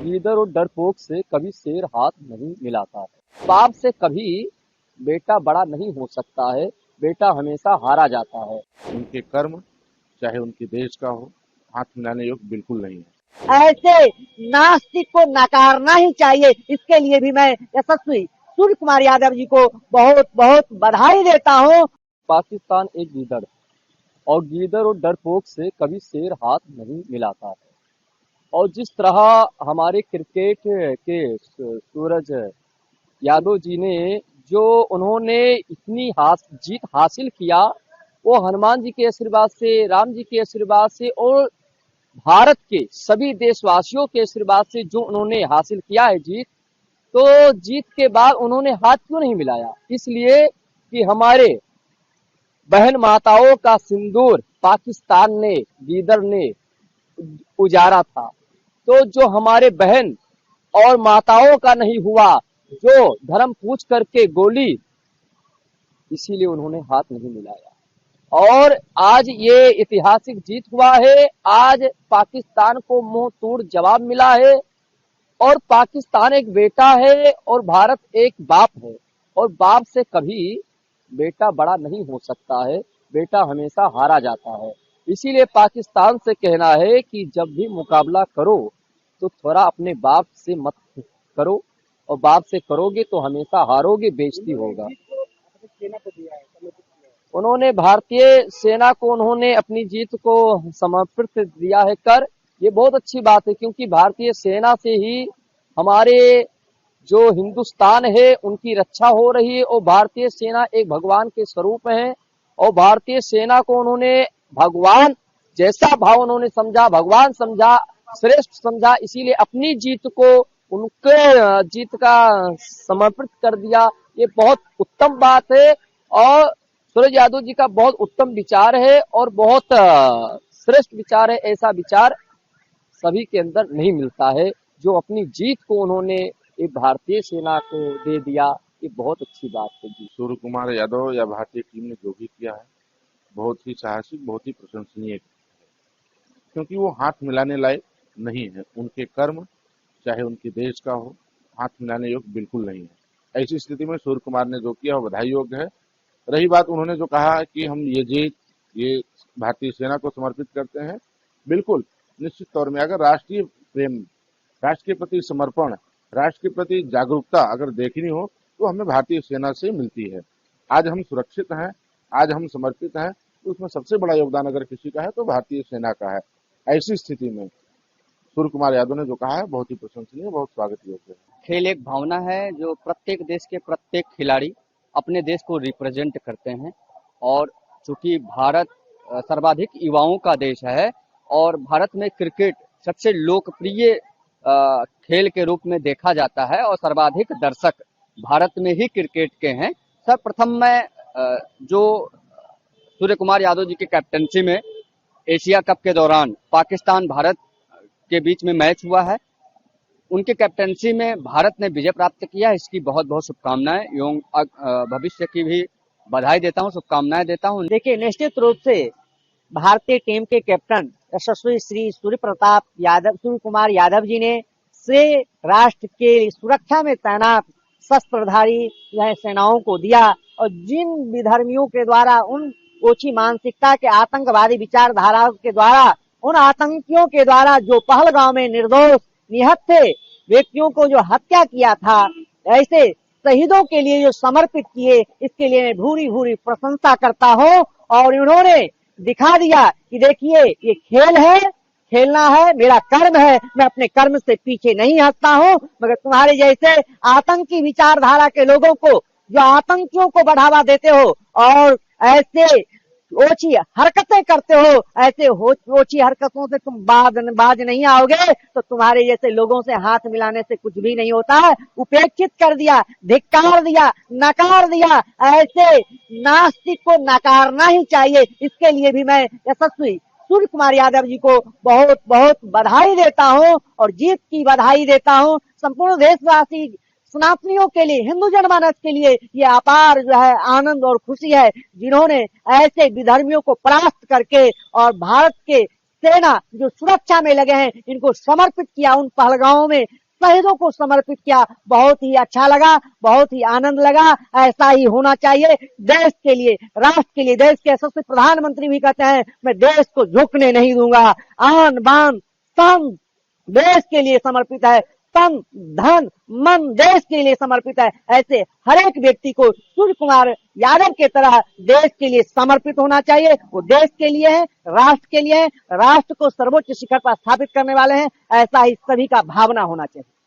गीदड़ और डरपोक से कभी शेर हाथ नहीं मिलाता है। बाप से कभी बेटा बड़ा नहीं हो सकता है, बेटा हमेशा हारा जाता है। उनके कर्म चाहे उनके देश का हो, हाथ मिलाने योग्य बिल्कुल नहीं है। ऐसे नास्तिक को नकारना ही चाहिए। इसके लिए भी मैं यशस्वी सूर्य कुमार यादव जी को बहुत बहुत बधाई देता हूँ। पाकिस्तान एक गीदड़ और गीदड़ और डरपोक से कभी शेर हाथ नहीं मिलाता है। और जिस तरह हमारे क्रिकेट के सूरज यादव जी ने जो उन्होंने इतनी जीत हासिल किया, वो हनुमान जी के आशीर्वाद से, राम जी के आशीर्वाद से और भारत के सभी देशवासियों के आशीर्वाद से जो उन्होंने हासिल किया है जीत, तो जीत के बाद उन्होंने हाथ क्यों नहीं मिलाया? इसलिए कि हमारे बहन माताओं का सिंदूर पाकिस्तान ने, गीदड़ ने उजारा था। तो जो हमारे बहन और माताओं का नहीं हुआ, जो धर्म पूछ करके गोली, इसीलिए उन्होंने हाथ नहीं मिलाया। और आज ये ऐतिहासिक जीत हुआ है। आज पाकिस्तान को मुंह तोड़ जवाब मिला है और पाकिस्तान एक बेटा है और भारत एक बाप है। और बाप से कभी बेटा बड़ा नहीं हो सकता है, बेटा हमेशा हारा जाता है। इसीलिए पाकिस्तान से कहना है कि जब भी मुकाबला करो तो थोड़ा अपने बाप से मत करो, और बाप से करोगे तो हमेशा हारोगे, बेइज्जती होगा। उन्होंने भारतीय सेना को उन्होंने अपनी जीत को समर्पित दिया है कर। ये बहुत अच्छी बात है, क्योंकि भारतीय सेना से ही हमारे जो हिंदुस्तान है उनकी रक्षा हो रही है। और भारतीय सेना एक भगवान के स्वरूप है और भारतीय सेना को उन्होंने भगवान जैसा भाव उन्होंने समझा, भगवान समझा, श्रेष्ठ समझा। इसीलिए अपनी जीत को उनके जीत का समर्पित कर दिया। ये बहुत उत्तम बात है और सूरज यादव जी का बहुत उत्तम विचार है और बहुत श्रेष्ठ विचार है। ऐसा विचार सभी के अंदर नहीं मिलता है जो अपनी जीत को उन्होंने एक भारतीय सेना को दे दिया। ये बहुत अच्छी बात है जी। सूर्य कुमार यादव या भारतीय टीम ने जो भी किया है बहुत ही साहसिक, बहुत ही प्रशंसनीय, क्योंकि वो हाथ मिलाने लायक नहीं है। उनके कर्म चाहे उनके देश का हो, हाथ मिलाने योग्य बिल्कुल नहीं है। ऐसी स्थिति में सूर्य कुमार ने जो किया वो बधाई योग्य है। रही बात उन्होंने जो कहा कि हम ये जीत ये भारतीय सेना को समर्पित करते हैं, बिल्कुल निश्चित तौर में अगर राष्ट्रीय प्रेम, राष्ट्र के प्रति समर्पण, राष्ट्र के प्रति जागरूकता अगर देखनी हो तो हमें भारतीय सेना से मिलती है। आज हम सुरक्षित हैं, आज हम समर्पित हैं, तो उसमें सबसे बड़ा योगदान अगर किसी का है तो भारतीय सेना का है। ऐसी स्थिति में सूर्य कुमार यादव ने जो कहा है बहुत ही प्रशंसनीय, बहुत स्वागत योग्य है। खेल एक भावना है जो प्रत्येक देश के प्रत्येक खिलाड़ी अपने देश को रिप्रेजेंट करते हैं। और चूंकि भारत सर्वाधिक युवाओं का देश है और भारत में क्रिकेट सबसे लोकप्रिय खेल के रूप में देखा जाता है और सर्वाधिक दर्शक भारत में ही क्रिकेट के हैं। सर्वप्रथम मैं जो सूर्य कुमार यादव जी की कैप्टनसी में एशिया कप के दौरान पाकिस्तान भारत के बीच में मैच हुआ है, उनके कैप्टनसी में भारत ने विजय प्राप्त किया है। इसकी बहुत बहुत शुभकामनाएं एवं भविष्य की भी बधाई देता हूं, शुभकामनाएं देता हूं। देखिए, निश्चित रूप से भारतीय टीम के कैप्टन यशस्वी श्री सूर्य कुमार यादव जी ने से राष्ट्र के सुरक्षा में तैनात शस्त्रधारी सेनाओं को दिया। और जिन विधर्मियों के द्वारा, उन ओछी मानसिकता के आतंकवादी विचारधाराओं के द्वारा, उन आतंकियों के द्वारा जो पहलगांव में निर्दोष निहत्थे व्यक्तियों को जो हत्या किया था, ऐसे शहीदों के लिए जो समर्पित किए, इसके लिए मैं भूरी भूरी प्रशंसा करता हूँ। और इन्होंने दिखा दिया कि देखिए, ये खेल है, खेलना है, मेरा कर्म है, मैं अपने कर्म से पीछे नहीं हटता हूँ। मगर तुम्हारे जैसे आतंकी विचारधारा के लोगों को, जो आतंकियों को बढ़ावा देते हो और ऐसे ओछी हरकतें करते हो, ऐसे ओछी हरकतों से तुम बाज नहीं आओगे, तो तुम्हारे जैसे लोगों से हाथ मिलाने से कुछ भी नहीं होता है। उपेक्षित कर दिया, धिक्कार दिया, नकार दिया। ऐसे नास्तिक को नकारना ही चाहिए। इसके लिए भी मैं यशस्वी सूर्य कुमार यादव जी को बहुत बहुत बधाई देता हूँ और जीत की बधाई देता हूँ। संपूर्ण देशवासी सनातनियों के लिए, हिंदू जनमानस के लिए ये अपार जो है आनंद और खुशी है, जिन्होंने ऐसे विधर्मियों को परास्त करके और भारत के सेना जो सुरक्षा में लगे हैं इनको समर्पित किया, उन पहलगांवों में शहीदों को समर्पित किया। बहुत ही अच्छा लगा, बहुत ही आनंद लगा। ऐसा ही होना चाहिए देश के लिए, राष्ट्र के लिए। देश के यशस्वी प्रधानमंत्री भी कहते हैं मैं देश को झुकने नहीं दूंगा। आन बान शान देश के लिए समर्पित है, तन धन मन देश के लिए समर्पित है। ऐसे हर एक व्यक्ति को सूर्य कुमार यादव के तरह देश के लिए समर्पित होना चाहिए। वो देश के लिए है, राष्ट्र के लिए है, राष्ट्र को सर्वोच्च शिखर पर स्थापित करने वाले हैं। ऐसा ही सभी का भावना होना चाहिए।